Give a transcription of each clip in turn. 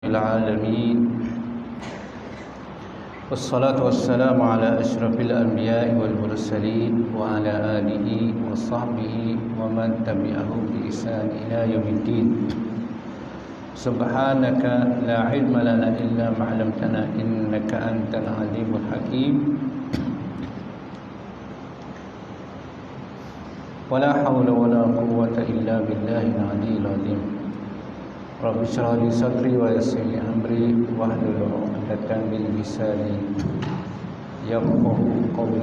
العالمين والصلاة والسلام على أشرف الأنبياء والمرسلين وعلى آله وصحبه ومن تبعهم بإحسان إلى يوم الدين. سبحانك لا علم لنا إلا ما علمتنا إنك أنت العليم الحكيم. ولا حول ولا قوة إلا بالله العلي العظيم. Rabbi shrah li sadri wa yassir li amri wahlul 'uqdatam min lisani yafqahu qawli.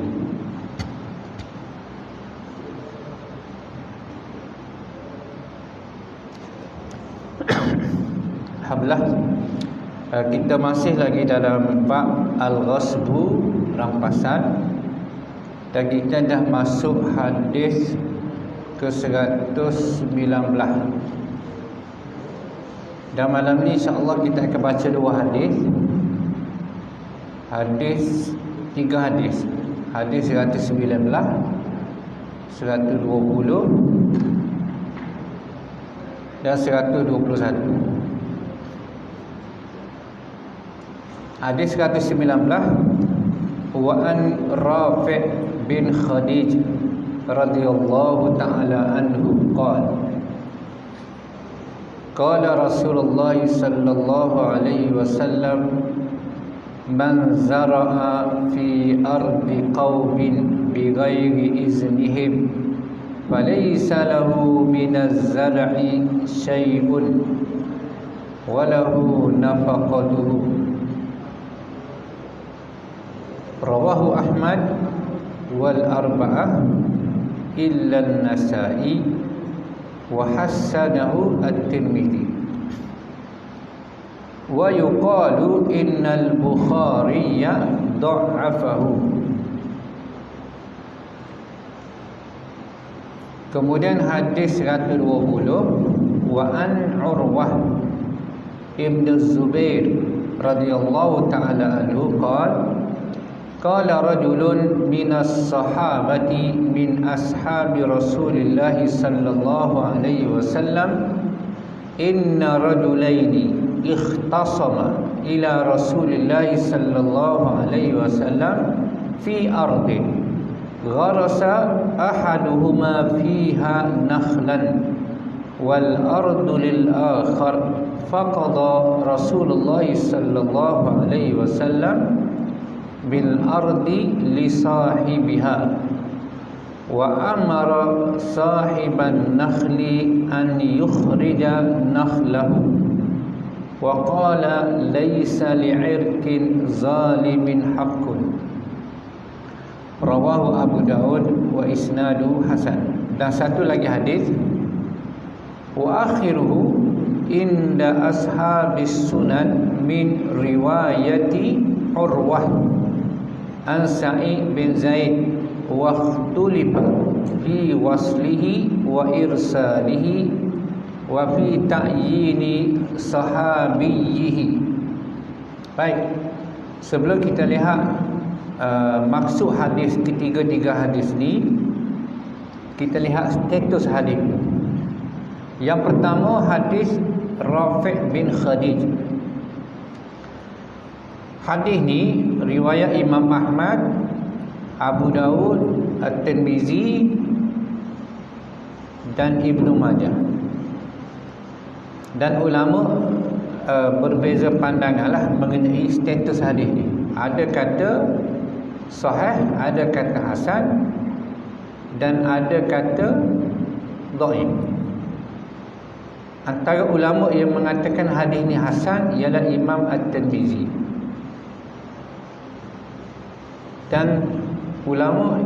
Alhamdulillah, kita masih lagi dalam bab al-ghasbu, rampasan, dan kita dah masuk hadis ke 119. Dan malam ni insya-Allah kita akan baca dua hadis. Tiga hadis. Hadis 119, 120 dan 121. Hadis 119, wa an Rafi' bin Khadij radhiyallahu ta'ala anhu qala Qala Rasulullah sallallahu alaihi wasallam man zara'a fi ardi qaumin bighairi iznihim falaysa lahu minaz zar'i syai'un wa lahu nafaqatuhu. Rawahu Ahmad wal arba'ah illa an-Nasa'i wa hassanahu at-Tirmidzi. Wa yuqalu innal Bukhariya dha'afahu. Kemudian hadis 120, wa an Urwah ibn Zubair radhiyallahu ta'ala anhu qala rajulun minas sahabati min ashabi Rasulillah sallallahu alaihi wasallam inna rajulaini ikhtasama ila Rasulillah sallallahu alaihi wasallam fi ardin gharasa ahaduhuma fiha nakhlan wal ardu lil akhar faqada Rasulullah sallallahu alaihi wasallam bil ardi li sahibiha wa amara sahiban nakhli an yukhrija nakhlahu wa qala laysa li'irkin zalimin haqqun. Rawahu Abu Daud wa isnadu hasan. Dan satu lagi hadis, wa akhiruhu inda ashabis sunan min riwayati Urwah an Sa'id bin Zaid wa ikhtulifa fi waslihi wa irsalihi wa fi ta'yini sahabiyhi. Baik, sebelum kita lihat maksud hadis ketiga-tiga hadis ni, kita lihat status hadis. Yang pertama, hadis Rafi' bin Khadij. Hadis ni riwayat Imam Ahmad, Abu Daud, At-Tirmizi dan Ibnu Majah. Dan ulama berbeza pandangan lah mengenai status hadis ni. Ada kata sahih, ada kata hasan, dan ada kata dhaif. Antara ulama yang mengatakan hadis ni hasan ialah Imam At-Tirmizi. Dan ulama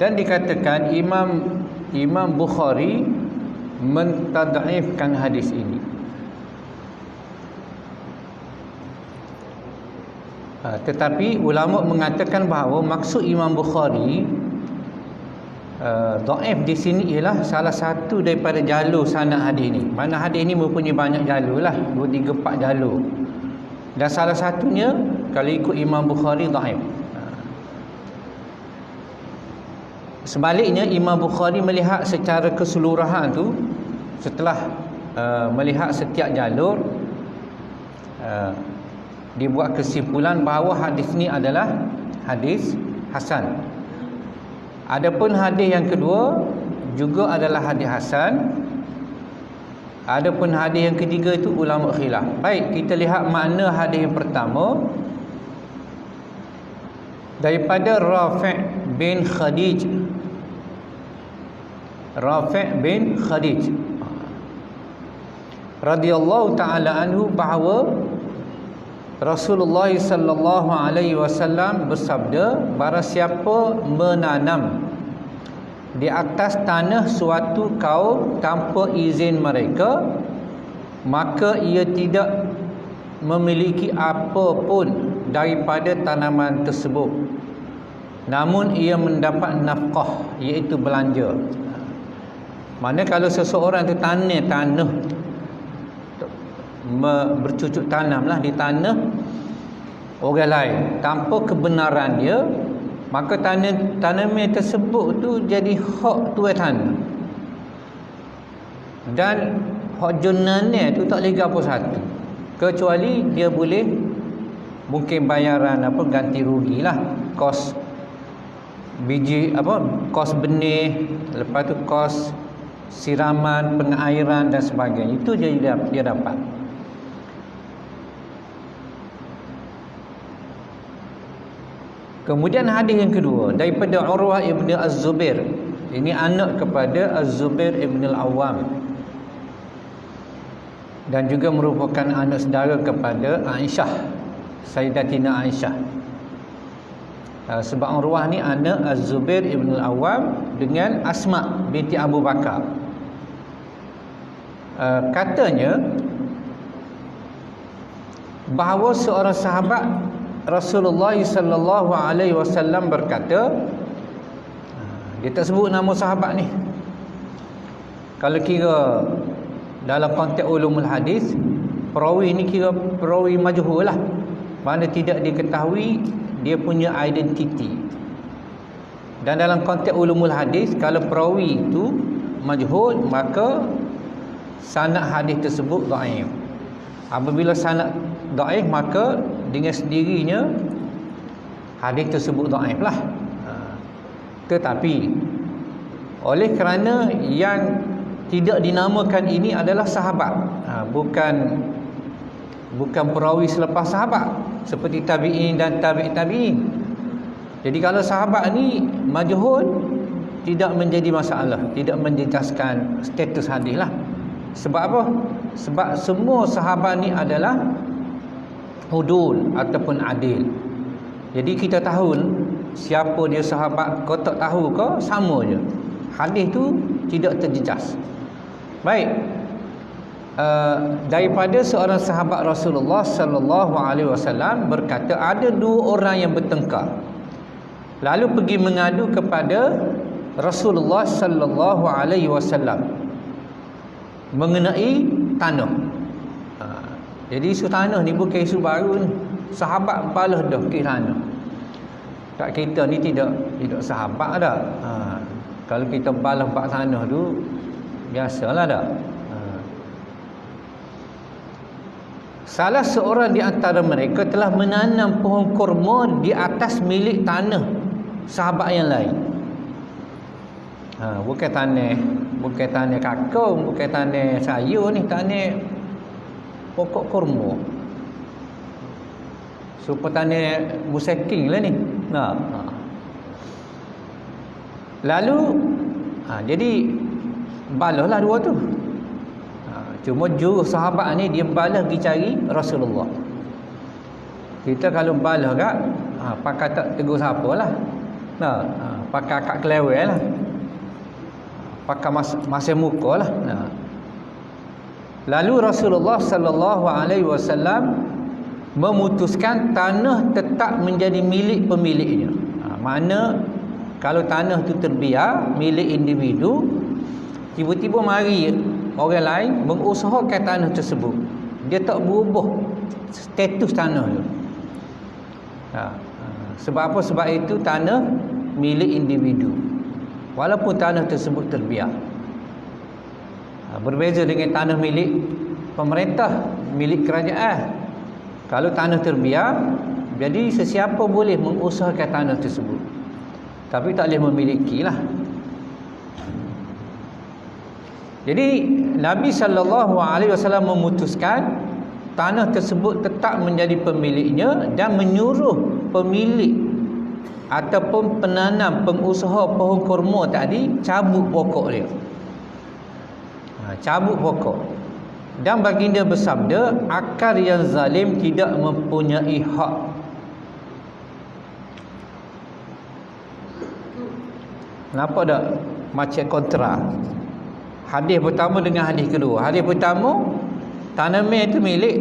dan dikatakan Imam Bukhari mentad'ifkan hadis ini. Tetapi ulama mengatakan bahawa maksud Imam Bukhari dhaif di sini ialah salah satu daripada jalur sanad hadis ni. Mana hadis ni mempunyai banyak jalur lah, 2, 3, 4 jalur. Dan salah satunya kalau ikut Imam Bukhari dhaif. Sebaliknya Imam Bukhari melihat secara keseluruhan tu, setelah melihat setiap jalur, dibuat kesimpulan bahawa hadis ni adalah hadis hasan. Adapun hadis yang kedua juga adalah hadis hasan. Adapun hadis yang ketiga itu ulama khilaf. Baik, kita lihat makna hadis yang pertama daripada Rafi' bin Khadij. Rafi' bin Khadij radhiyallahu ta'ala anhu bahawa Rasulullah sallallahu alaihi wasallam bersabda, barang siapa menanam di atas tanah suatu kaum tanpa izin mereka, maka ia tidak memiliki apa pun daripada tanaman tersebut, namun ia mendapat nafkah, iaitu belanja. Mana kalau seseorang tu tanah bercucuk tanamlah di tanah orang lain tanpa kebenaran dia, maka tanaman tersebut tu jadi hak tuan tanah, dan hak jenannya tu tak boleh apa satu, kecuali dia boleh mungkin bayaran ganti rugilah, kos biji kos benih, lepas tu kos siraman, pengairan dan sebagainya, itu dia dapat. Kemudian hadis yang kedua daripada Urwah ibn Az-Zubair. Ini anak kepada Az-Zubair ibn Al-Awwam, dan juga merupakan anak saudara kepada Aisyah, Sayyidatina Aisyah. Sebab Urwah ni anak Az-Zubair ibn Al-Awwam dengan Asma binti Abu Bakar. Katanya bahawa seorang sahabat Rasulullah sallallahu alaihi wasallam berkata, dia tak sebut nama sahabat ni. Kalau kira dalam konteks ulumul hadis, perawi ni kira perawi majhul lah, mana tidak diketahui dia punya identiti. Dan dalam konteks ulumul hadis, kalau perawi itu majhul, maka sanad hadis tersebut dhaif. Apabila sanad dhaif, maka dengan sendirinya hadis tersebut dhaif lah. Tetapi oleh kerana yang tidak dinamakan ini adalah sahabat, bukan perawi selepas sahabat seperti tabi'in dan tabi'in. Jadi kalau sahabat ni majhul, tidak menjadi masalah, tidak menjejaskan status hadis lah. Sebab apa? Sebab semua sahabat ni adalah udul ataupun adil. Jadi kita tahu siapa dia sahabat, kau tak tahu kau sama je. Hadis tu tidak terjejas. Baik. Daripada seorang sahabat Rasulullah sallallahu alaihi wasallam berkata, ada dua orang yang bertengkar, lalu pergi mengadu kepada Rasulullah sallallahu alaihi wasallam mengenai tanah. Jadi isu tanah ni bukan isu baru ni. Sahabat balas dah ke tanah. Tak, kita ni tidak sahabat dah. Kalau kita balas bab tanah tu biasalah dah. Salah seorang di antara mereka telah menanam pohon kurma di atas milik tanah sahabat yang lain. Bukan tanah kakao, bukan tanah sayur ni, tanah pokok kurma. Supaya tanah museking lah ni. Lalu jadi balaslah dua tu. Cuma jurus sahabat ni dia balas pergi cari Rasulullah. Kita kalau balas kat pakai tak tegur siapa lah. Pakai akak kelewel lah. Pakai masa muka lah. Lalu Rasulullah sallallahu alaihi wasallam memutuskan tanah tetap menjadi milik pemiliknya. Mana kalau tanah tu terbiar milik individu, tiba-tiba mari orang lain mengusahakan tanah tersebut, dia tak berubah status tanah tu. Sebab apa? Sebab itu tanah milik individu, walaupun tanah tersebut terbiar. Berbeza dengan tanah milik pemerintah, milik kerajaan. Kalau tanah terbiar, jadi sesiapa boleh mengusahakan tanah tersebut, tapi tak boleh memiliki lah. Jadi Nabi SAW memutuskan tanah tersebut tetap menjadi pemiliknya dan menyuruh pemilik ataupun penanam, pengusaha pohon kurma tadi cabut pokok dia. Cabut pokok. Dan baginda bersabda, akar yang zalim tidak mempunyai hak. Nampak tak macam kontra hadis pertama dengan hadis kedua? Hadis pertama, tanaman itu milik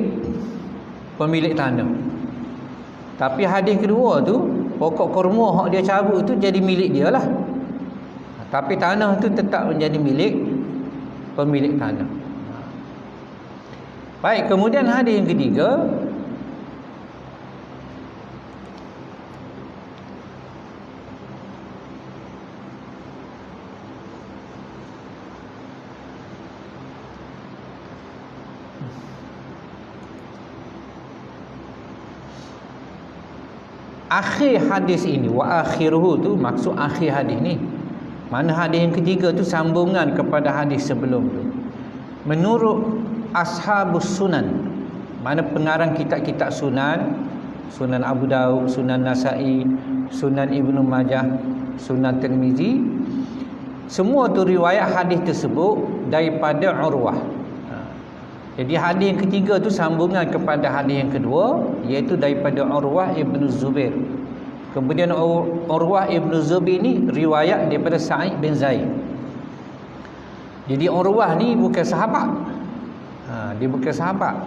pemilik tanah. Tapi hadis kedua tu, pokok kurma hak dia cabut tu jadi milik dia lah. Tapi tanah tu tetap menjadi milik pemilik tanah. Baik, kemudian hadis yang ketiga, akhir hadis ini, wa akhiruhu tu maksud akhir hadis ni. Mana hadis yang ketiga tu sambungan kepada hadis sebelum tu. Menurut ashabus sunan, mana pengarang kitab-kitab sunan, Sunan Abu Daud, Sunan Nasa'i, Sunan Ibnu Majah, Sunan Tirmizi, semua tu riwayat hadis tersebut daripada Urwah. Jadi hadis yang ketiga tu sambungan kepada hadis yang kedua, iaitu daripada Urwah Ibnu Zubair. Kemudian Urwah Ibnu Zubair ni riwayat daripada Sa'id bin Zaid. Jadi Urwah ni bukan sahabat. Dia bukan sahabat.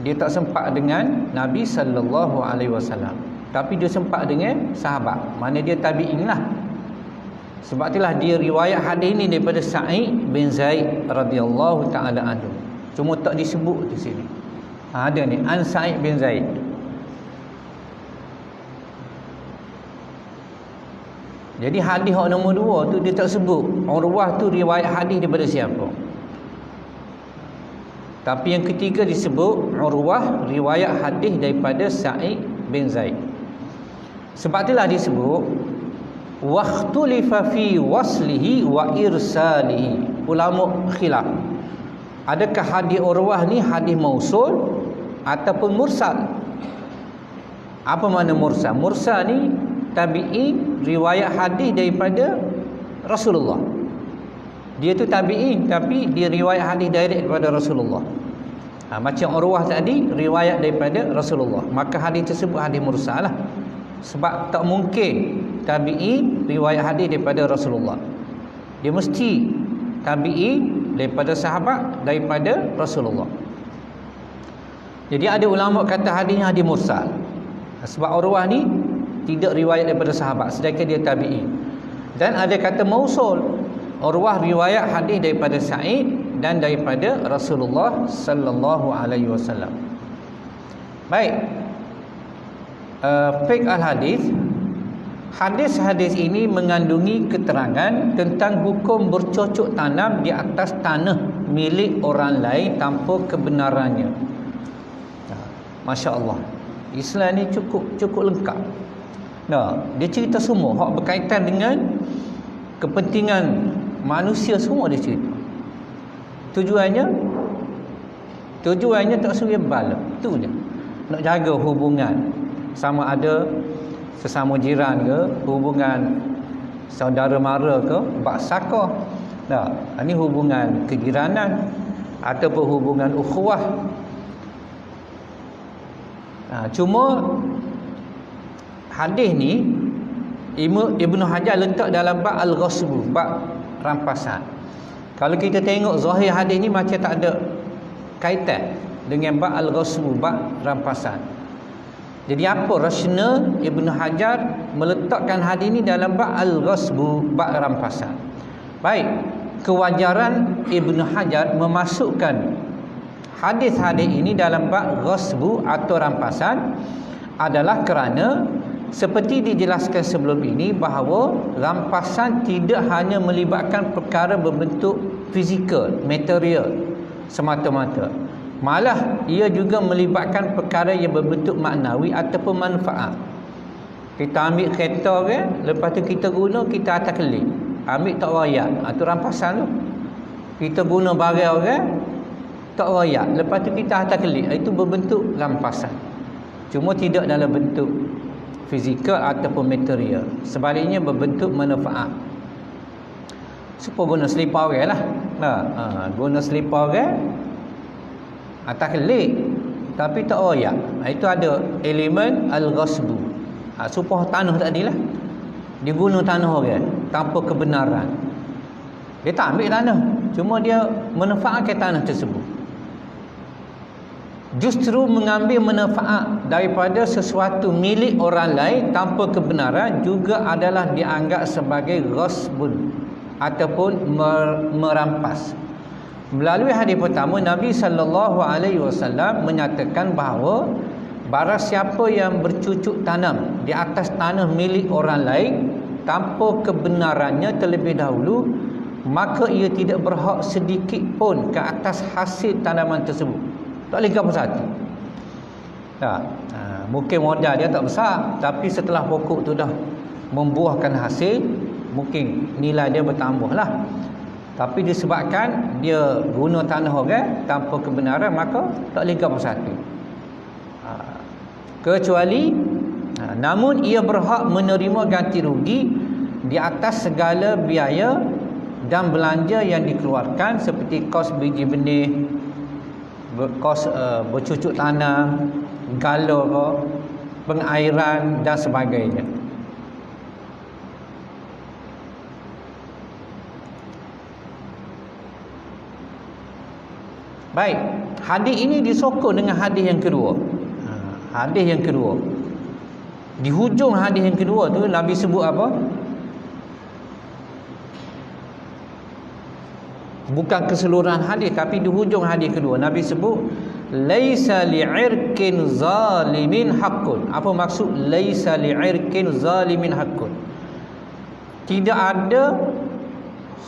Dia tak sempat dengan Nabi SAW, tapi dia sempat dengan sahabat. Mana dia tabi'in lah. Sebab itulah dia riwayat hadis ini daripada Sa'id bin Zaid radhiyallahu ta'ala anhu. Cuma tak disebut di sini. Ada ni, an Sa'id bin Zaid. Jadi hadis yang nombor 2 tu dia tak sebut Urwah tu riwayat hadis daripada siapa. Tapi yang ketiga disebut Urwah riwayat hadis daripada Sa'id bin Zaid. Sebab itulah disebut waqtulifa fi waslihi wa irsalihi. Ulama khilaf, adakah hadis Urwah ni hadis mausul ataupun mursal? Apa makna mursal? Mursal ni tabi'in riwayat hadis daripada Rasulullah. Dia tu tabi'in tapi dia riwayat hadis direct daripada Rasulullah. Macam Urwah tadi riwayat daripada Rasulullah, maka hadis tersebut hadis mursal lah. Sebab tak mungkin tabi'in riwayat hadis daripada Rasulullah. Dia mesti tabi'in daripada sahabat daripada Rasulullah. Jadi ada ulama kata hadisnya hadis mursal. Sebab Urwah ni tidak riwayat daripada sahabat, sedangkan dia tabi'in. Dan ada kata mausul. Urwah riwayat hadis daripada Sa'id dan daripada Rasulullah sallallahu alaihi wasallam. Baik. Fiqh al-hadis. Hadis-hadis ini mengandungi keterangan tentang hukum bercocok tanam di atas tanah milik orang lain tanpa kebenarannya. Masya Allah, Islam ni cukup lengkap. Dia cerita semua hak berkaitan dengan kepentingan manusia, semua dia cerita. Tujuannya tak suruh bala, itu je. Nak jaga hubungan, sama ada sesama jiran ke, hubungan saudara mara ke, baksaka. Ini hubungan kejiranan ataupun hubungan ukhuwah. Cuma hadis ni Ibnu Hajar letak dalam bab al-ghasbu, bab rampasan. Kalau kita tengok zahir hadis ni macam tak ada kaitan dengan bab al-ghasbu, bab rampasan. Jadi apa rasional Ibnu Hajar meletakkan hadis ni dalam bab al-ghasbu, bab rampasan? Baik, kewajaran Ibnu Hajar memasukkan hadis-hadis ini dalam bab ghasbu atau rampasan adalah kerana seperti dijelaskan sebelum ini bahawa rampasan tidak hanya melibatkan perkara berbentuk fizikal, material semata-mata. Malah ia juga melibatkan perkara yang berbentuk maknawi ataupun manfaat. Kita ambil kereta kan, lepas tu kita guna, kita atas kelip. Ambil tak royak, itu rampasan tu. Kita guna barang kan, tak royak, lepas tu kita atas kelip. Itu berbentuk rampasan. Cuma tidak dalam bentuk fizikal ataupun material. Sebaliknya berbentuk manfaat. Supaya guna selipar orang lah. Guna selipar orang atas kelip tapi tak royak. Itu ada elemen al-ghasbu. Supaya tanah tadilah. Dia guna tanah orang tanpa kebenaran. Dia tak ambil tanah, cuma dia manfaatkan tanah tersebut. Justru mengambil manfaat daripada sesuatu milik orang lain tanpa kebenaran juga adalah dianggap sebagai ghasbun ataupun merampas. Melalui hadis pertama, Nabi SAW menyatakan bahawa barang siapa yang bercucuk tanam di atas tanah milik orang lain tanpa kebenarannya terlebih dahulu, maka ia tidak berhak sedikit pun ke atas hasil tanaman tersebut. Tak boleh apa satu. Mungkin modal dia tak besar, tapi setelah pokok tu dah membuahkan hasil, mungkin nilai dia bertambah lah. Tapi disebabkan dia guna tanah orang tanpa kebenaran, maka tak boleh apa satu. Kecuali namun ia berhak menerima ganti rugi di atas segala biaya dan belanja yang dikeluarkan seperti kos biji benih, kos bercucuk tanam, galur, pengairan dan sebagainya. Baik, hadis ini disokong dengan hadis yang kedua. Hadis yang kedua. Di hujung hadis yang kedua tu Nabi sebut apa? Bukan keseluruhan hadis, tapi di hujung hadis kedua Nabi sebut laisa li'irkin zalimin haqqun. Apa maksud laisa li'irkin zalimin haqqun? Tidak ada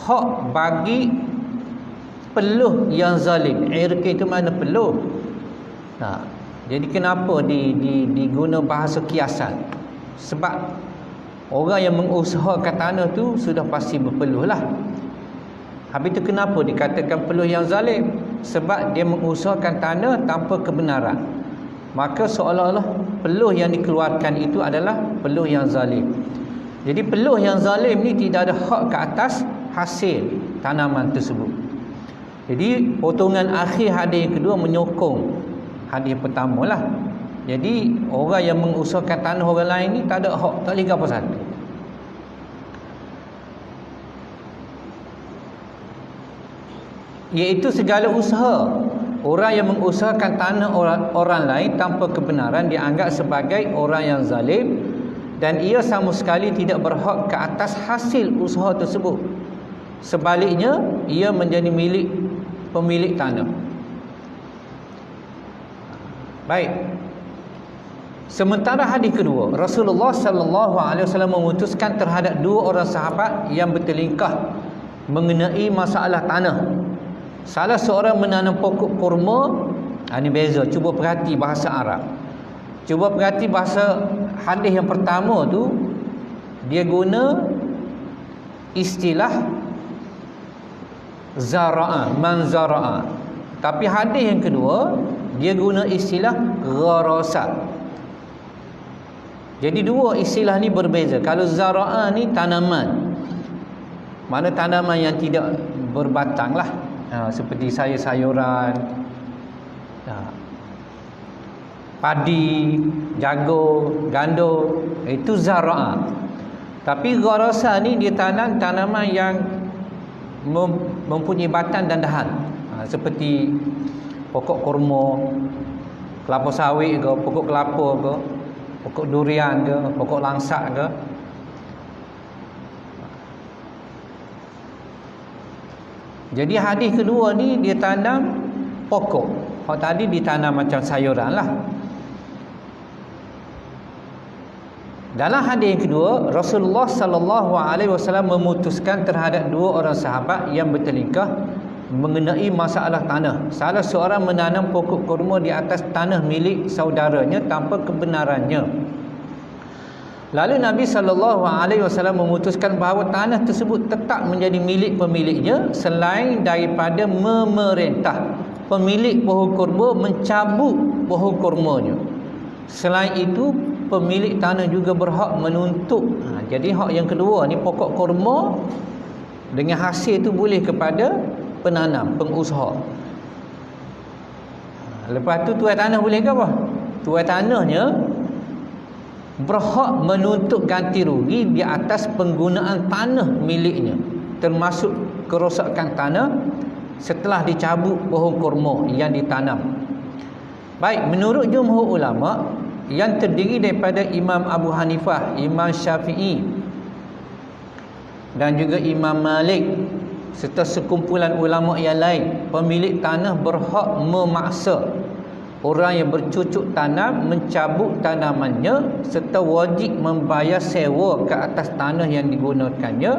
hak bagi peluh yang zalim. Irkin itu mana peluh? Jadi kenapa diguna bahasa kiasan? Sebab orang yang mengusahakan tanah tu sudah pasti berpeluh lah. Habis itu kenapa dikatakan peluh yang zalim? Sebab dia mengusahakan tanah tanpa kebenaran. Maka seolah-olah peluh yang dikeluarkan itu adalah peluh yang zalim. Jadi peluh yang zalim ni tidak ada hak ke atas hasil tanaman tersebut. Jadi potongan akhir hadis yang kedua menyokong hadis pertama lah. Jadi orang yang mengusahakan tanah orang lain ni tak ada hak, tak boleh apa satu. Iaitu segala usaha orang yang mengusahakan tanah orang lain tanpa kebenaran dianggap sebagai orang yang zalim, dan ia sama sekali tidak berhak ke atas hasil usaha tersebut. Sebaliknya, ia menjadi pemilik tanah. Baik. Sementara hadis kedua, Rasulullah SAW memutuskan terhadap dua orang sahabat yang bertelingkah mengenai masalah tanah. Salah seorang menanam pokok kurma. Ini beza. Cuba perhati bahasa Arab. Cuba perhati bahasa hadis yang pertama tu, dia guna istilah zara'a, man zara'a. Tapi hadis yang kedua, dia guna istilah gharasat. Jadi dua istilah ni berbeza. Kalau zara'a ni tanaman, mana tanaman yang tidak berbatang lah. Seperti sayur-sayuran, padi, jagung, gandum, itu zara'a. Tapi gharasa ni dia tanam tanaman yang mempunyai batang dan dahan, seperti pokok kurma, kelapa sawit ke, pokok kelapa ke, pokok durian ke, pokok langsak ke. Jadi hadis kedua ni dia tanam pokok. Hak tadi ditanam macam sayuran lah. Dalam hadis yang kedua, Rasulullah sallallahu alaihi wasallam memutuskan terhadap dua orang sahabat yang bertelingkah mengenai masalah tanah. Salah seorang menanam pokok kurma di atas tanah milik saudaranya tanpa kebenarannya. Lalu Nabi sallallahu alaihi wasallam memutuskan bahawa tanah tersebut tetap menjadi milik pemiliknya selain daripada memerintah pemilik pohon kurma mencabut pohon kurmanya. Selain itu, pemilik tanah juga berhak menuntut. Jadi hak yang kedua ni, pokok kurma dengan hasil tu boleh kepada penanam, pengusaha. Lepas tu tuan tanah boleh ke apa? Tuan tanahnya berhak menuntut ganti rugi di atas penggunaan tanah miliknya, termasuk kerosakan tanah setelah dicabut pohon kurma yang ditanam. Baik, menurut jumhur ulama yang terdiri daripada Imam Abu Hanifah, Imam Syafi'i dan juga Imam Malik serta sekumpulan ulama yang lain, pemilik tanah berhak memaksa orang yang bercucuk tanam mencabut tanamannya serta wajib membayar sewa ke atas tanah yang digunakannya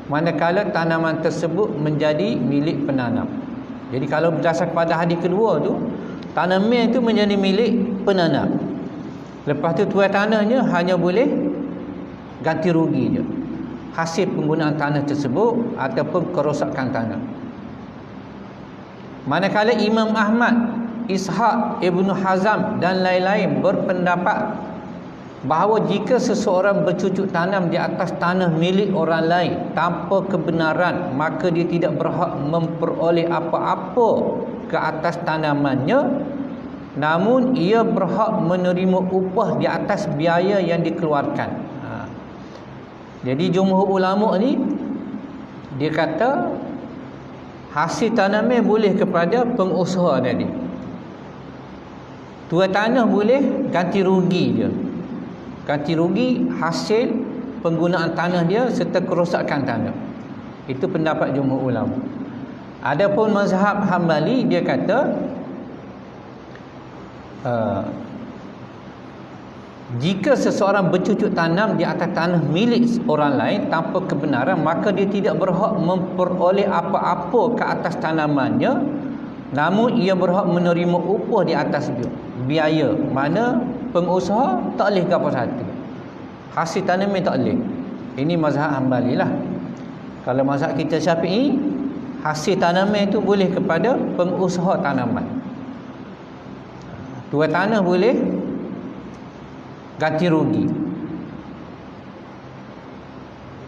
manakala tanaman tersebut menjadi milik penanam. Jadi kalau berdasar pada hadis kedua tu, tanaman itu menjadi milik penanam. Lepas tu tuan tanahnya hanya boleh ganti rugi je hasil penggunaan tanah tersebut ataupun kerosakan tanah. Manakala Imam Ahmad, Ishaq, Ibnu Hazm dan lain-lain berpendapat bahawa jika seseorang bercucuk tanam di atas tanah milik orang lain tanpa kebenaran, maka dia tidak berhak memperoleh apa-apa ke atas tanamannya, namun ia berhak menerima upah di atas biaya yang dikeluarkan. Jadi jumhur ulama ni dia kata hasil tanaman boleh kepada pengusaha tadi. Tuan tanah boleh ganti rugi je. Ganti rugi hasil penggunaan tanah dia serta kerosakan tanah. Itu pendapat jumhur ulama. Adapun mazhab Hambali dia kata jika seseorang bercucuk tanam di atas tanah milik orang lain tanpa kebenaran, maka dia tidak berhak memperoleh apa-apa ke atas tanamannya, namun ia berhak menerima upah di atas biaya. Mana pengusaha tak boleh ke apa satu, hasil tanaman tak boleh. Ini mazhab Hambali lah. Kalau mazhab kita Syafi'i, hasil tanaman itu boleh kepada pengusaha tanaman. Tuan tanah boleh ganti rugi.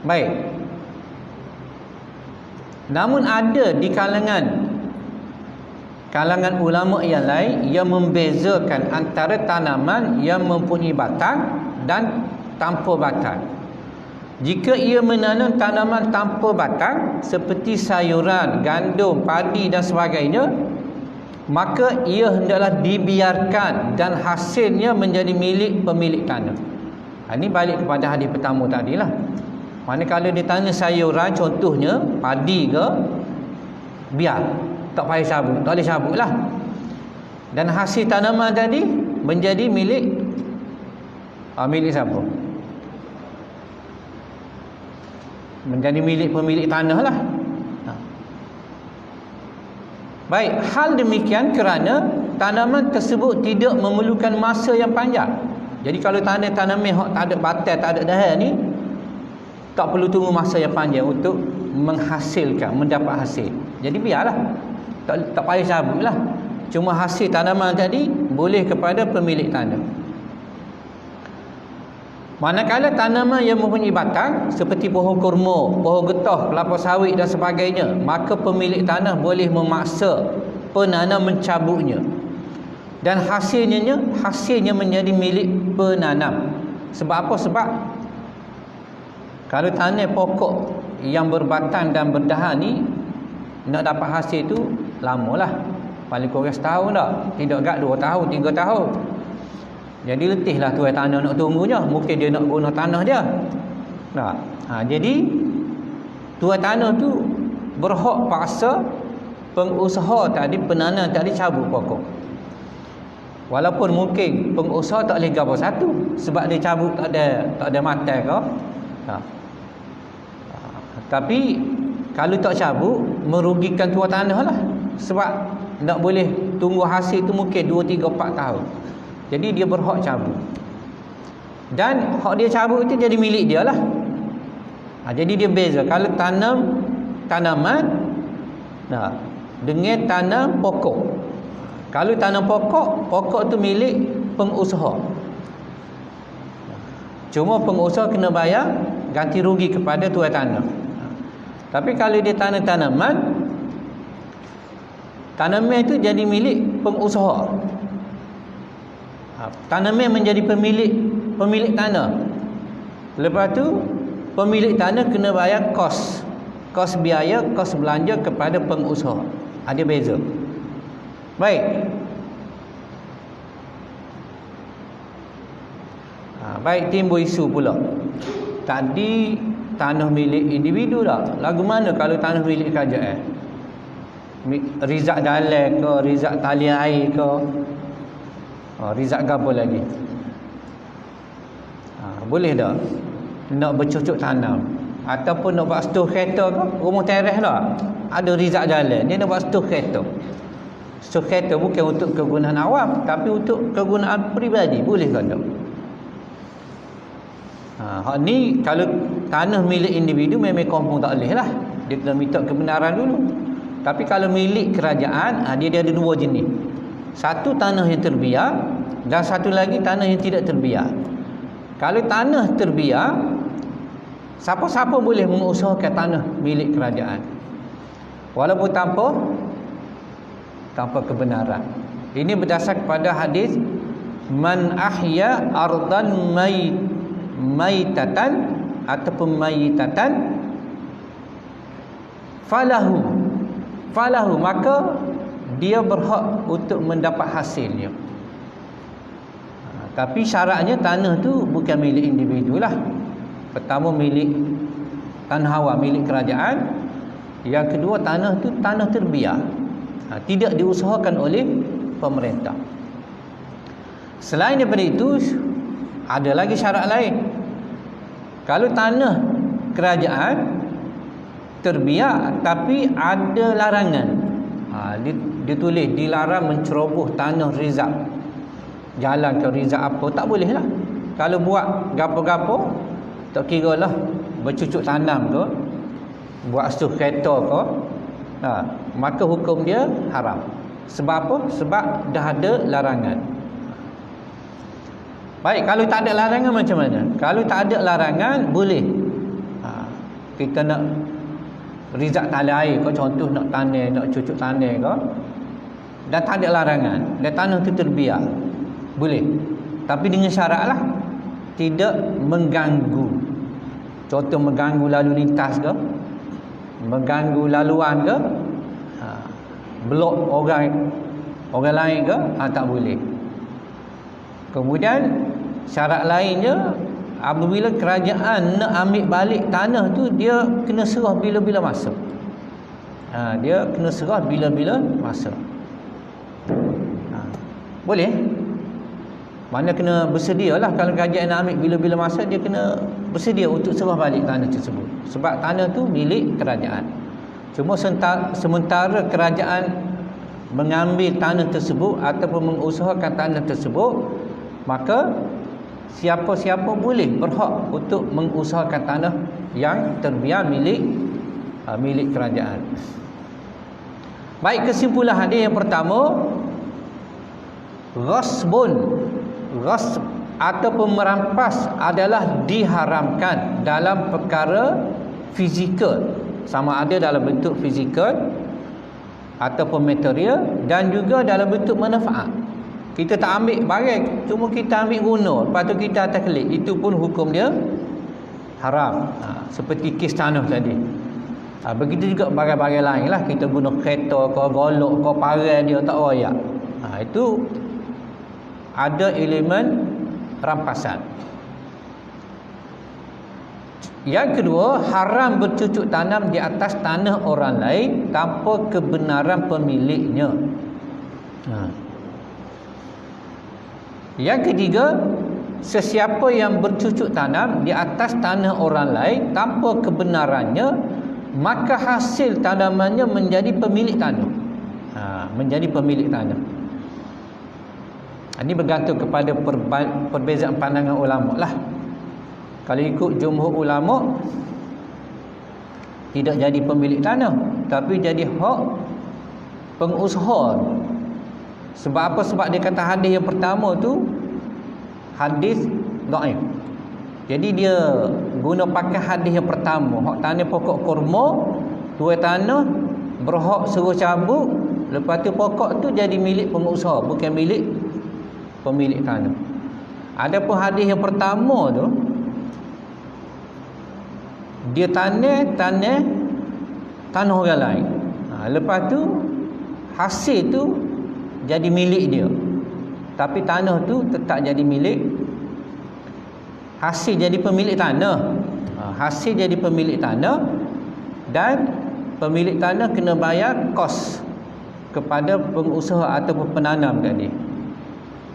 Baik. Namun ada di kalangan ulama yang lain yang membezakan antara tanaman yang mempunyai batang dan tanpa batang. Jika ia menanam tanaman tanpa batang seperti sayuran, gandum, padi dan sebagainya, maka ia hendaklah dibiarkan dan hasilnya menjadi milik pemilik tanah. Ini balik kepada hadis pertama tadilah. Manakala dia tanam sayuran, contohnya padi ke, biar, tak payah sabut, tak boleh sabut lah. Dan hasil tanaman tadi menjadi milik milik siapa? Menjadi milik pemilik tanah lah. Baik, hal demikian kerana tanaman tersebut tidak memerlukan masa yang panjang. Jadi kalau tanaman yang tak ada batang, tak ada dahan ni, tak perlu tunggu masa yang panjang untuk menghasilkan, mendapat hasil. Jadi biarlah, tak payah cabut lah. Cuma hasil tanaman tadi boleh kepada pemilik tanah. Manakala tanaman yang mempunyai batang seperti pohon kurma, pohon getah, kelapa sawit dan sebagainya, maka pemilik tanah boleh memaksa penanam mencabutnya. Dan hasilnya menjadi milik penanam. Sebab apa? Sebab kalau tanam pokok yang berbatang dan berdahan ni nak dapat hasil tu lamalah. Paling kurang setahun dah. Tidak agak 2 tahun, 3 tahun. Jadi letihlah tuan tanah nak tunggunya. Mungkin dia nak guna tanah dia. Jadi tuan tanah tu berhak paksa pengusaha tadi, penanam tadi cabut pokok. Walaupun mungkin pengusaha tak boleh gabung satu sebab dia cabut tak ada mata ke. Tapi kalau tak cabut merugikan tuan tanah lah. Sebab nak boleh tunggu hasil tu mungkin 2, 3, 4 tahun. Jadi dia berhak cabut. Dan hak dia cabut itu jadi milik dia lah. Jadi dia beza. Kalau tanaman dengan tanam pokok. Kalau tanam pokok tu milik pengusaha. Cuma pengusaha kena bayar ganti rugi kepada tuan tanah. Tapi kalau dia tanam tanaman itu jadi milik pengusaha. Tanaman menjadi pemilik tanah. Lepas tu pemilik tanah kena bayar kos biaya, kos belanja kepada pengusaha. Ada beza. Baik. Baik, timbul isu pula. Tadi tanah milik individu tak? Lagu mana kalau tanah milik kerajaan? Rizak dalam ke, rizak talian air ke, rizak apa lagi? Boleh tak nak bercocok tanam ataupun nak buat setuh kereta ke, rumah teres lah, ada rizak jalan, dia nak buat setuh kereta. Setuh kereta bukan untuk kegunaan awam tapi untuk kegunaan peribadi, boleh ke tak? Hak ni kalau tanah milik individu memang kampung tak boleh lah, dia kena minta kebenaran dulu. Tapi kalau milik kerajaan, dia ada dua jenis. Satu tanah yang terbiar dan satu lagi tanah yang tidak terbiar. Kalau tanah terbiar, siapa-siapa boleh mengusahakan tanah milik kerajaan walaupun tanpa kebenaran. Ini berdasar kepada hadis man ahya ardan maitatan ataupun maitatan falahu, maka dia berhak untuk mendapat hasilnya. Tapi syaratnya tanah tu bukan milik individu lah. Pertama milik tanah awam, milik kerajaan. Yang kedua tanah tu tanah terbiar, tidak diusahakan oleh pemerintah. Selain daripada itu ada lagi syarat lain. Kalau tanah kerajaan terbiar tapi ada larangan, dia tulis dilarang menceroboh tanah rizak, jalan ke rizak apa, tak boleh lah. Kalau buat gapo-gapo, tak kira lah bercucuk tanam ke, buat setuh kereta ke, maka hukum dia haram. Sebab apa? Sebab dah ada larangan. Baik, kalau tak ada larangan macam mana? Kalau tak ada larangan, boleh. Kita nak rizak tali air ke, contoh nak tanam, nak cucuk tanam ke, dan tak ada larangan, dan tanah itu terbiar, boleh. Tapi dengan syarat lah, tidak mengganggu. Contoh mengganggu lalu lintas ke, mengganggu laluan ke, blok orang lain ke, tak boleh. Kemudian syarat lainnya, apabila kerajaan nak ambil balik tanah tu, dia kena serah bila-bila masa. Dia kena serah bila-bila masa. Boleh? Mana kena bersedia lah. Kalau kerajaan nak ambil bila-bila masa, dia kena bersedia untuk serah balik tanah tersebut. Sebab tanah tu milik kerajaan. Cuma sementara kerajaan mengambil tanah tersebut ataupun mengusahakan tanah tersebut, maka siapa-siapa boleh berhak untuk mengusahakan tanah yang terbiar milik kerajaan. Baik, kesimpulan hadis yang pertama, ghasb ataupun merampas adalah diharamkan dalam perkara fizikal, sama ada dalam bentuk fizikal ataupun material, dan juga dalam bentuk manfaat. Kita tak ambil barang, cuma kita ambil guna, lepas tu kita atas kelik, itu pun hukum dia haram. Seperti kes tanah tadi. Begitu juga barang-barang lain lah, kita guna kereta ke, golok ke, parai dia tak royak. Itu ada elemen rampasan. Yang kedua, haram bercucuk tanam di atas tanah orang lain tanpa kebenaran pemiliknya. Yang ketiga, sesiapa yang bercucuk tanam di atas tanah orang lain tanpa kebenarannya, maka hasil tanamannya menjadi pemilik tanah. Menjadi pemilik tanah. Ini bergantung kepada perbezaan pandangan ulama lah. Kalau ikut jumhur ulama, tidak jadi pemilik tanah, tapi jadi hak pengusaha. Sebab apa? Sebab dia kata hadis yang pertama tu hadis dhaif. Jadi dia guna pakai hadis yang pertama, hak tanah pokok kurma, tuai tanah berhak suruh cabut, lepas tu pokok tu jadi milik pengusaha, bukan milik pemilik tanah. Adapun hadis yang pertama tu, dia tanah orang lain. Lepas tu hasil tu jadi milik dia, tapi tanah tu tetap jadi milik. Hasil jadi pemilik tanah. Hasil jadi pemilik tanah, dan pemilik tanah kena bayar kos kepada pengusaha atau penanam tadi.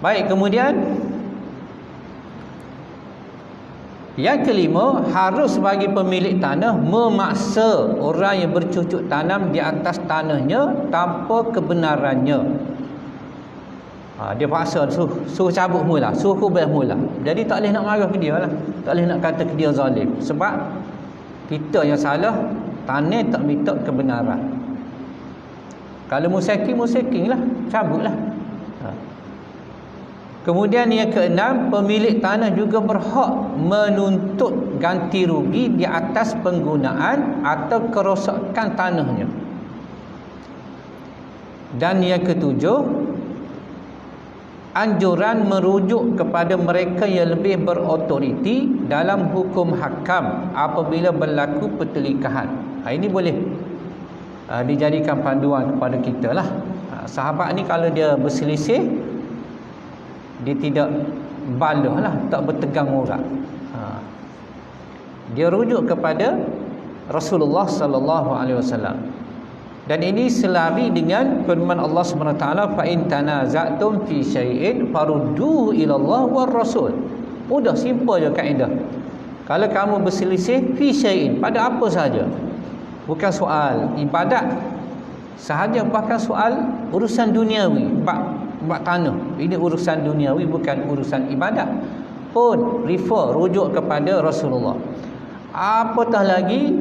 Baik, kemudian yang kelima, harus bagi pemilik tanah memaksa orang yang bercucuk tanam di atas tanahnya tanpa kebenarannya. Dia paksa suruh cabut mula, suruh kubah mula. Jadi tak boleh nak marah ke dia lah, tak boleh nak kata ke dia zalim. Sebab kita yang salah, tanah tak minta kebenaran. Kalau musyrikin lah, cabutlah. Kemudian yang keenam, pemilik tanah juga berhak menuntut ganti rugi di atas penggunaan atau kerosakan tanahnya. Dan yang ketujuh, anjuran merujuk kepada mereka yang lebih berotoriti dalam hukum hakam apabila berlaku pertelikahan. Ini boleh dijadikan panduan kepada kita lah. Sahabat ni kalau dia berselisih, dia tidak baloh lah, tak bertegang urat. Dia rujuk kepada Rasulullah sallallahu alaihi wasallam. Dan ini selari dengan firman Allah Subhanahu wa taala, fa in tanaza'tum fi syai'in farudduhu ila Allah war Rasul. Mudah, simple je kaedah. Kalau kamu berselisih fi syai'in, pada apa sahaja, bukan soal ibadat sahaja, bahkan soal urusan duniawi, bab tanah, ini urusan duniawi, bukan urusan ibadat, pun rujuk kepada Rasulullah. Apatah lagi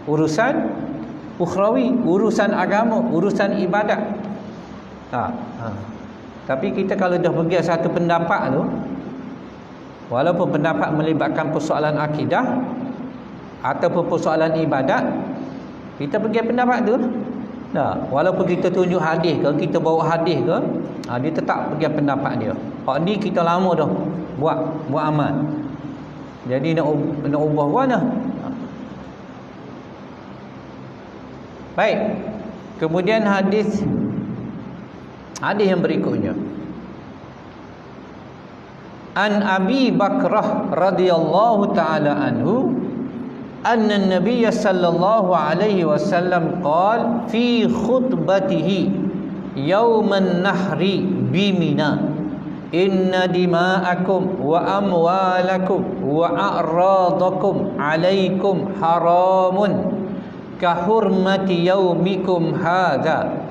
urusan ukhrawi, urusan agama, urusan ibadat. Tapi kita kalau dah pergi satu pendapat tu, walaupun pendapat melibatkan persoalan akidah ataupun persoalan ibadat, kita pergi pendapat tu. Walaupun kita tunjuk hadis ke, kita bawa hadis ke, dia tetap pergi pendapat dia. Hak ni kita lama dah buat amal. Jadi nak ubah mana? Baik. Kemudian hadis yang berikutnya. An Abi Bakrah radhiyallahu taala anhu anna an-nabiy sallallahu alaihi wasallam qala fi khutbatihi yauman nahri bi Mina, inna dima'akum wa amwalakum wa a'radakum alaikum haramun ka hurmati yaumikum hadha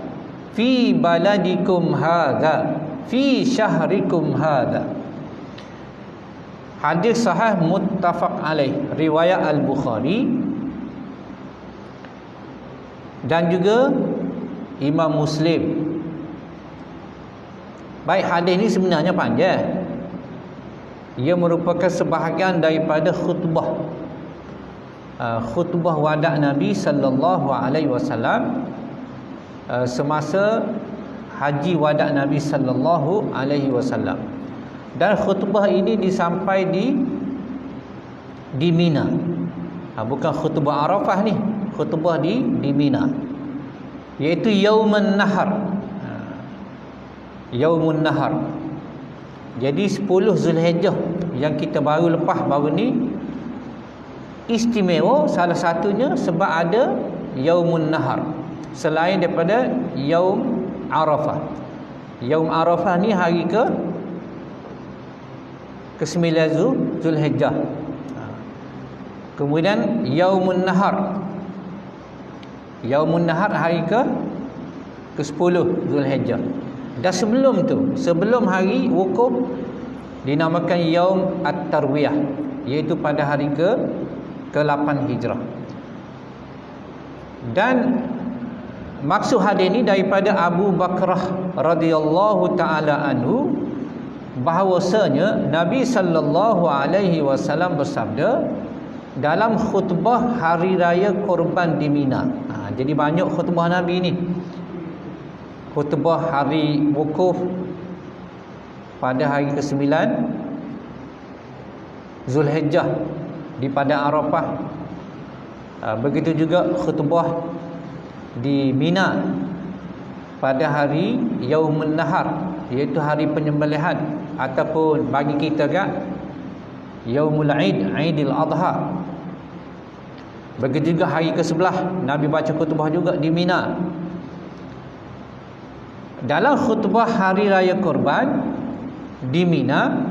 fi baladikum hadha fi syahrikum hadha. Hadis sahih muttafaq alaih, riwayat Al-Bukhari dan juga Imam Muslim. Baik, hadis ini sebenarnya panjang. Ia merupakan sebahagian daripada khutbah wada' Nabi sallallahu alaihi wasallam semasa haji wada' Nabi sallallahu alaihi wasallam. Dan khutbah ini disampai di Mina. Bukan khutbah Arafah ni, khutbah di Mina, iaitu Yaumun Nahar. Yaumun Nahar. Jadi 10 Zulhijjah yang kita baru ni, istimewa, salah satunya sebab ada Yaumun Nahar selain daripada Yaum Arafah. Yaum Arafah ni hari ke-9 Zulhijjah. Kemudian Yaumun Nahar. Yaumun Nahar hari ke-10 Zulhijjah. Dan sebelum tu, sebelum hari wukuf, dinamakan Yaum At-Tarwiyah, iaitu pada hari ke-8 Hijrah. Dan maksud hadis ini daripada Abu Bakrah radhiyallahu taala anhu, bahawasanya Nabi sallallahu alaihi wasallam bersabda dalam khutbah hari raya Korban di Mina. Jadi banyak khutbah Nabi ni. Khutbah hari wukuf pada hari ke-9 Zulhijjah di padang Arafah. Begitu juga khutbah di Mina pada hari Yaumun Nahar, iaitu hari penyembelihan, ataupun bagi kita Yaumul Aid, Aidil Adha. Begitu juga hari ke-11 Nabi baca khutbah juga di Mina. Dalam khutbah hari raya Korban di Mina,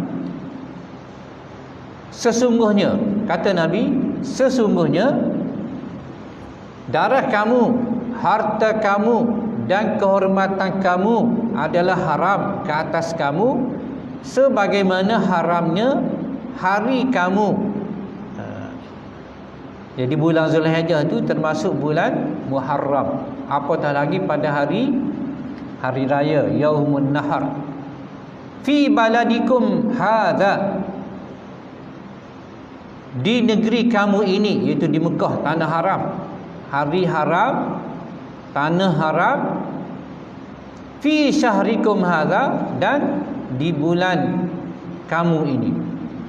sesungguhnya, kata Nabi, sesungguhnya darah kamu, harta kamu dan kehormatan kamu adalah haram ke atas kamu sebagaimana haramnya hari kamu. Jadi bulan Zulhijjah itu termasuk bulan Muharram, apatah lagi pada hari raya Yaumun Nahar. Fi baladikum hadza, di negeri kamu ini, iaitu di Mekah, tanah haram, hari haram, tanah haram. Fi syahrikum hadza, dan di bulan kamu ini.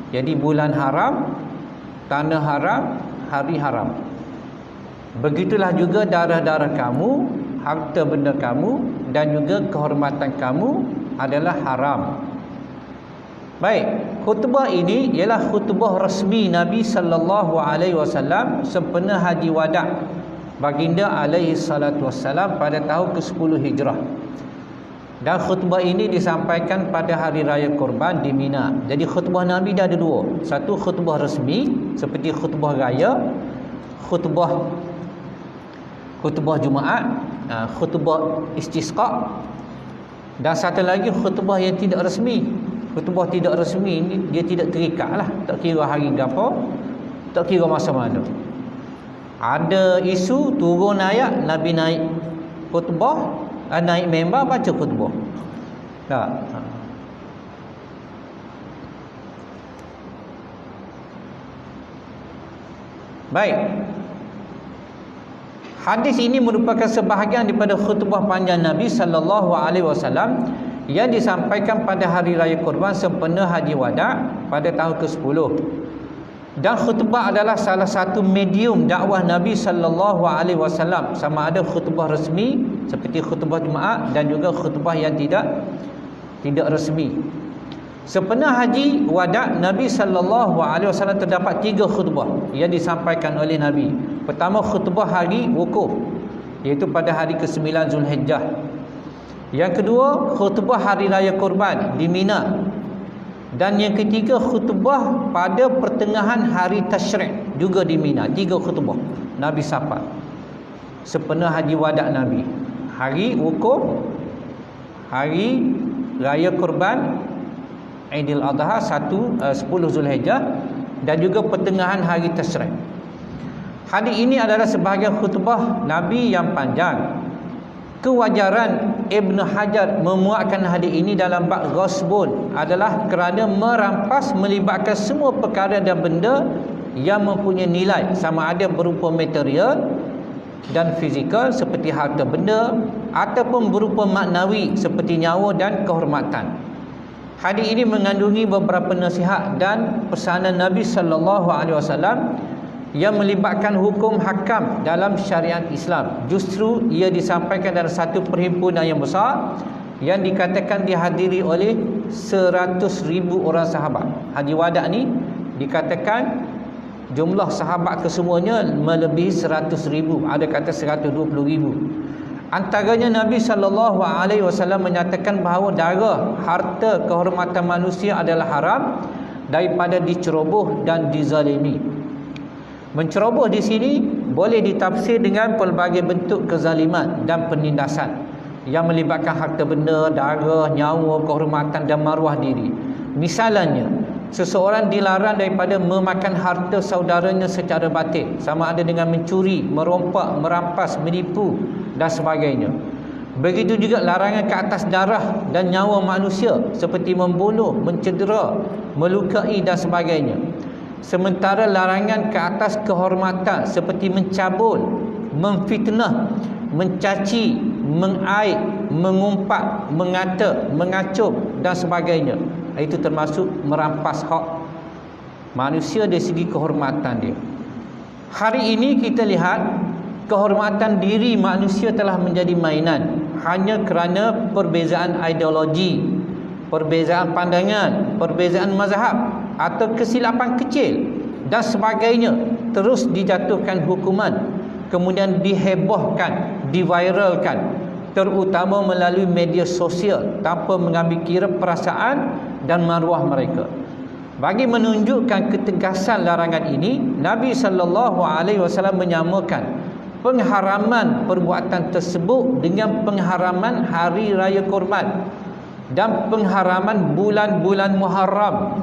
Jadi bulan haram, tanah haram, hari haram. Begitulah juga darah-darah kamu, harta benda kamu dan juga kehormatan kamu adalah haram. Baik, khutbah ini ialah khutbah rasmi Nabi sallallahu alaihi wasallam sempena haji wada' baginda alaihi salatu wassalam pada tahun ke-10 Hijrah. Dan khutbah ini disampaikan pada hari raya Korban di Mina. Jadi khutbah Nabi dah ada dua. Satu khutbah rasmi seperti khutbah raya, khutbah Jumaat, khutbah istisqa, dan satu lagi khutbah yang tidak rasmi. Khutbah tidak rasmi ini dia tidak terikat lah, tak kira hari berapa, tak kira masa mana. Ada isu turun ayat, Nabi naik khutbah, naik member baca khutbah. Tak. Baik. Hadis ini merupakan sebahagian daripada khutbah panjang Nabi sallallahu alaihi wasallam yang disampaikan pada hari raya Korban sempena haji wada' pada tahun ke-10. Dan khutbah adalah salah satu medium dakwah Nabi sallallahu alaihi wasallam, sama ada khutbah rasmi seperti khutbah Jumaat dan juga khutbah yang tidak rasmi. Sempena haji wada' Nabi sallallahu alaihi wasallam terdapat 3 khutbah yang disampaikan oleh Nabi. Pertama, khutbah hari wukuf, iaitu pada hari ke-9 Zulhijjah. Yang kedua, khutbah hari raya Korban di Mina. Dan yang ketiga, khutbah pada pertengahan hari Tasyrik juga di Mina. 3 khutbah Nabi sapa sempena haji wada' Nabi. Hari wukuf, hari raya Korban, Aidil Adha 10 Zulhijjah, dan juga pertengahan hari Tasyrik. Hadis ini adalah sebahagian khutbah Nabi yang panjang. Kewajaran Ibn Hajar memuatkan hadis ini dalam bab ghasbun adalah kerana merampas melibatkan semua perkara dan benda yang mempunyai nilai, sama ada berupa material dan fizikal seperti harta benda ataupun berupa maknawi seperti nyawa dan kehormatan. Hadis ini mengandungi beberapa nasihat dan pesanan Nabi sallallahu alaihi wasallam yang melibatkan hukum hakam dalam syariat Islam. Justru ia disampaikan dalam satu perhimpunan yang besar yang dikatakan dihadiri oleh 100,000 orang sahabat. Haji wada' ni dikatakan Jumlah sahabat kesemuanya melebihi 100,000, ada kata 120,000. Antaranya Nabi SAW menyatakan bahawa darah, harta, kehormatan manusia adalah haram daripada diceroboh dan dizalimi. Menceroboh di sini boleh ditafsir dengan pelbagai bentuk kezaliman dan penindasan yang melibatkan harta benda, darah, nyawa, kehormatan dan maruah diri. Misalnya, seseorang dilarang daripada memakan harta saudaranya secara batil, sama ada dengan mencuri, merompak, merampas, menipu dan sebagainya. Begitu juga larangan ke atas darah dan nyawa manusia seperti membunuh, mencedera, melukai dan sebagainya. Sementara larangan ke atas kehormatan seperti mencabul, memfitnah, mencaci, mengaib, mengumpat, mengata, mengacung dan sebagainya, itu termasuk merampas hak manusia dari segi kehormatan dia. Hari ini kita lihat kehormatan diri manusia telah menjadi mainan hanya kerana perbezaan ideologi, perbezaan pandangan, perbezaan mazhab atau kesilapan kecil dan sebagainya, terus dijatuhkan hukuman, kemudian dihebohkan, diviralkan, terutama melalui media sosial tanpa mengambil kira perasaan dan maruah mereka. Bagi menunjukkan ketegasan larangan ini, Nabi SAW menyamakan pengharaman perbuatan tersebut dengan pengharaman hari raya Korban dan pengharaman bulan-bulan Muharram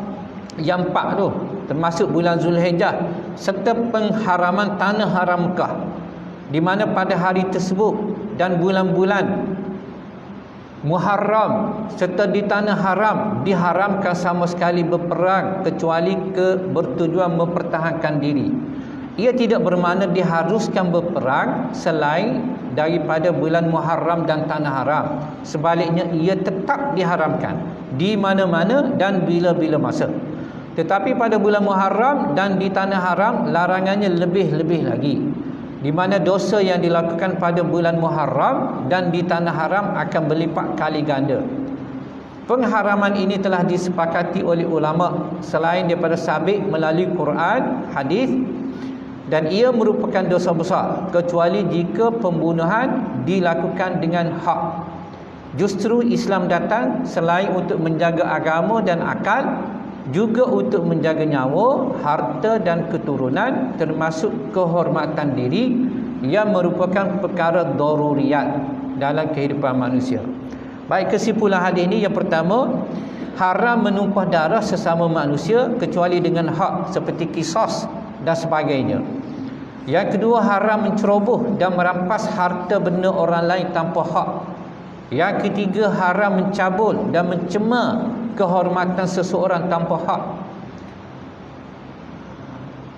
yang 4 tu, termasuk bulan Zulhijjah, serta pengharaman tanah haram Mekah, di mana pada hari tersebut dan bulan-bulan Muharram serta di tanah haram diharamkan sama sekali berperang kecuali bertujuan mempertahankan diri. Ia tidak bermakna diharuskan berperang selain daripada bulan Muharram dan tanah haram. Sebaliknya, ia tetap diharamkan di mana-mana dan bila-bila masa. Tetapi pada bulan Muharram dan di tanah haram, larangannya lebih-lebih lagi, di mana dosa yang dilakukan pada bulan Muharram dan di tanah haram akan berlipat kali ganda. Pengharaman ini telah disepakati oleh ulama selain daripada sabit melalui Quran, hadis, dan ia merupakan dosa besar kecuali jika pembunuhan dilakukan dengan hak. Justru Islam datang selain untuk menjaga agama dan akal, juga untuk menjaga nyawa, harta dan keturunan, termasuk kehormatan diri yang merupakan perkara daruriyat dalam kehidupan manusia. Baik, kesimpulan hadis ini, yang pertama, haram menumpah darah sesama manusia kecuali dengan hak seperti qisas dan sebagainya. Yang kedua, haram menceroboh dan merampas harta benda orang lain tanpa hak. Yang ketiga, haram mencabul dan mencemar kehormatan seseorang tanpa hak.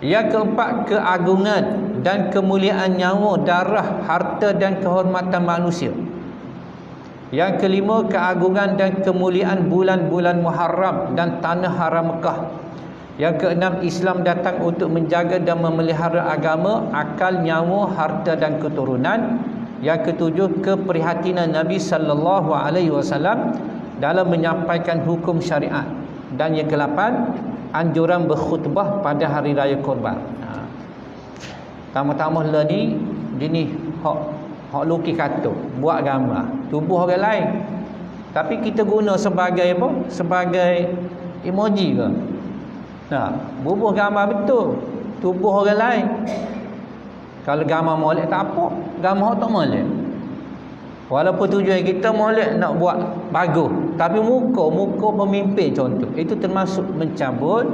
Yang keempat, keagungan dan kemuliaan nyawa, darah, harta dan kehormatan manusia. Yang kelima, keagungan dan kemuliaan bulan-bulan Muharram dan tanah haram Mekah. Yang keenam, Islam datang untuk menjaga dan memelihara agama, akal, nyawa, harta dan keturunan. Yang ketujuh, keprihatinan Nabi SAW dalam menyampaikan hukum syariat. Dan yang ke-8, anjuran berkhutbah pada hari raya Korban. Tama-tama lah ni jenis hak lukis kata, buat gambar tubuh orang lain, tapi kita guna sebagai apa? Sebagai emoji ke? Nah, bubuh gambar betul tubuh orang lain. Kalau gambar molek tak apa, gambar tak molek. Walaupun tujuan kita molek nak buat bagus, tapi muka pemimpin contoh, itu termasuk mencabut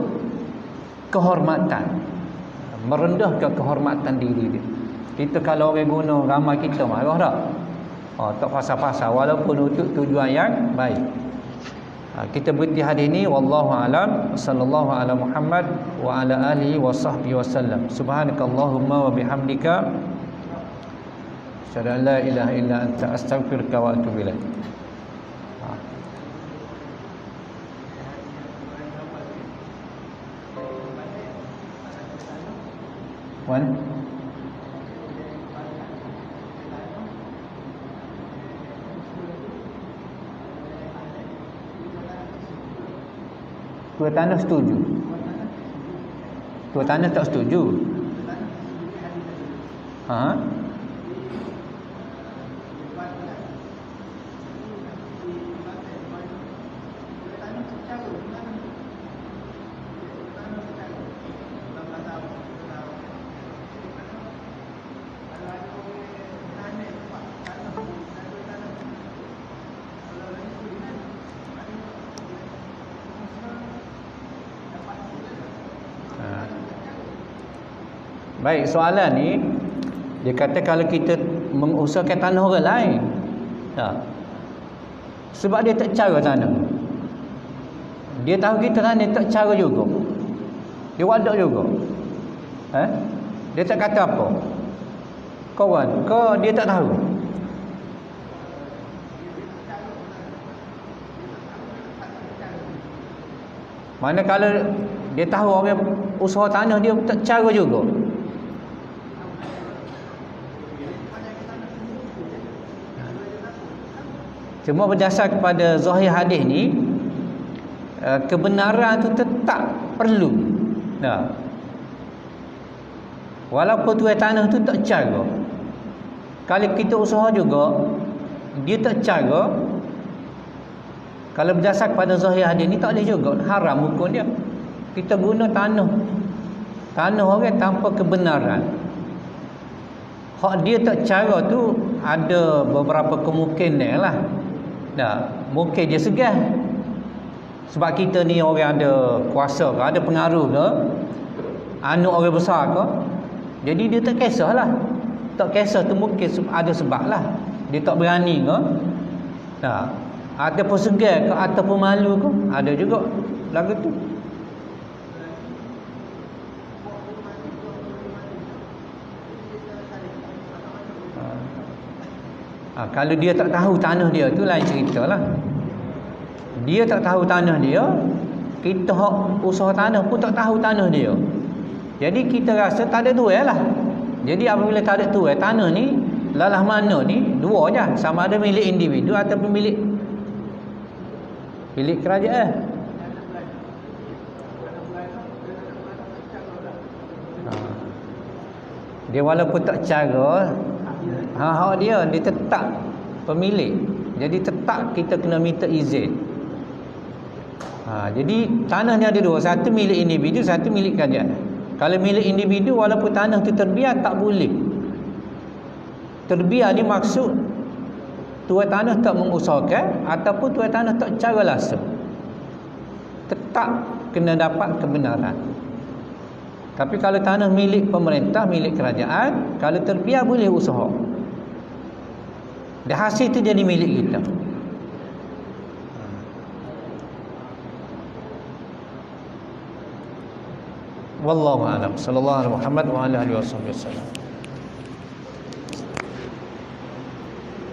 kehormatan, merendahkan kehormatan diri dia. Kita kalau orang guna gambar kita marah tak? Tak pasal-pasal, walaupun untuk tujuan yang baik. Kita berhenti hadis ini. Wallahu a'lam. Sallallahu ala Muhammad wa ala alihi wa sahbihi wasallam. Subhanakallahumma wa bihamdika asyhadu an la ilaha illa anta astaghfiruka wa atubu ilaik. Wan Dua tanah setuju. Tua tanah tak setuju. Ha? Baik, soalan ni dia kata kalau kita mengusahakan tanah orang lain, sebab dia tak cara tanah. Dia tahu kita tanah tak cara juga. Dia wadak juga. Dia tak kata apa. Kawan, kau dia tak tahu. Mana kalau dia tahu orang usaha tanah dia tak cara juga. Cuma berdasar kepada zahir hadis ni, kebenaran tu tetap perlu. Walaupun tuan tanah tu tak cara. Kalau kita usaha juga, dia tak cara. Kalau berdasar kepada zahir hadis ni tak boleh juga, haram hukum dia. Kita guna tanah orang tanpa kebenaran. Hak dia tak cara tu ada beberapa kemungkinan lah. Mungkin dia segan. Sebab kita ni orang ada kuasa ke, ada pengaruh ke, anak orang besar ke. Jadi dia tak kisahlah. Tak kisah tu mungkin ada sebab lah. Dia tak berani ke. Ataupun segan ke, ataupun malu ke. Ada juga lagu tu. Kalau dia tak tahu tanah dia tu lain cerita lah. Dia tak tahu tanah dia, kita usaha tanah pun tak tahu tanah dia. Jadi kita rasa tak ada tuai lah. Jadi apabila tak ada tuai, tanah ni lalah mana ni dua je, sama ada milik individu ataupun milik kerajaan. Dia walaupun tak cara, hak dia tetap pemilik. Jadi tetap kita kena minta izin. Jadi tanah ni ada dua, satu milik individu, satu milik kerajaan. Kalau milik individu walaupun tanah tu terbiar tak boleh. Terbiar ni maksud tuan tanah tak mengusahakan ataupun tuan tanah tak cara langsung. Tetap kena dapat kebenaran. Tapi kalau tanah milik pemerintah, milik kerajaan, kalau terbiar boleh usaha. Dan hasil tu jadi milik kita. Wallahu a'lam. Sallallahu alaihi Muhammad wa ala alihi wasallam.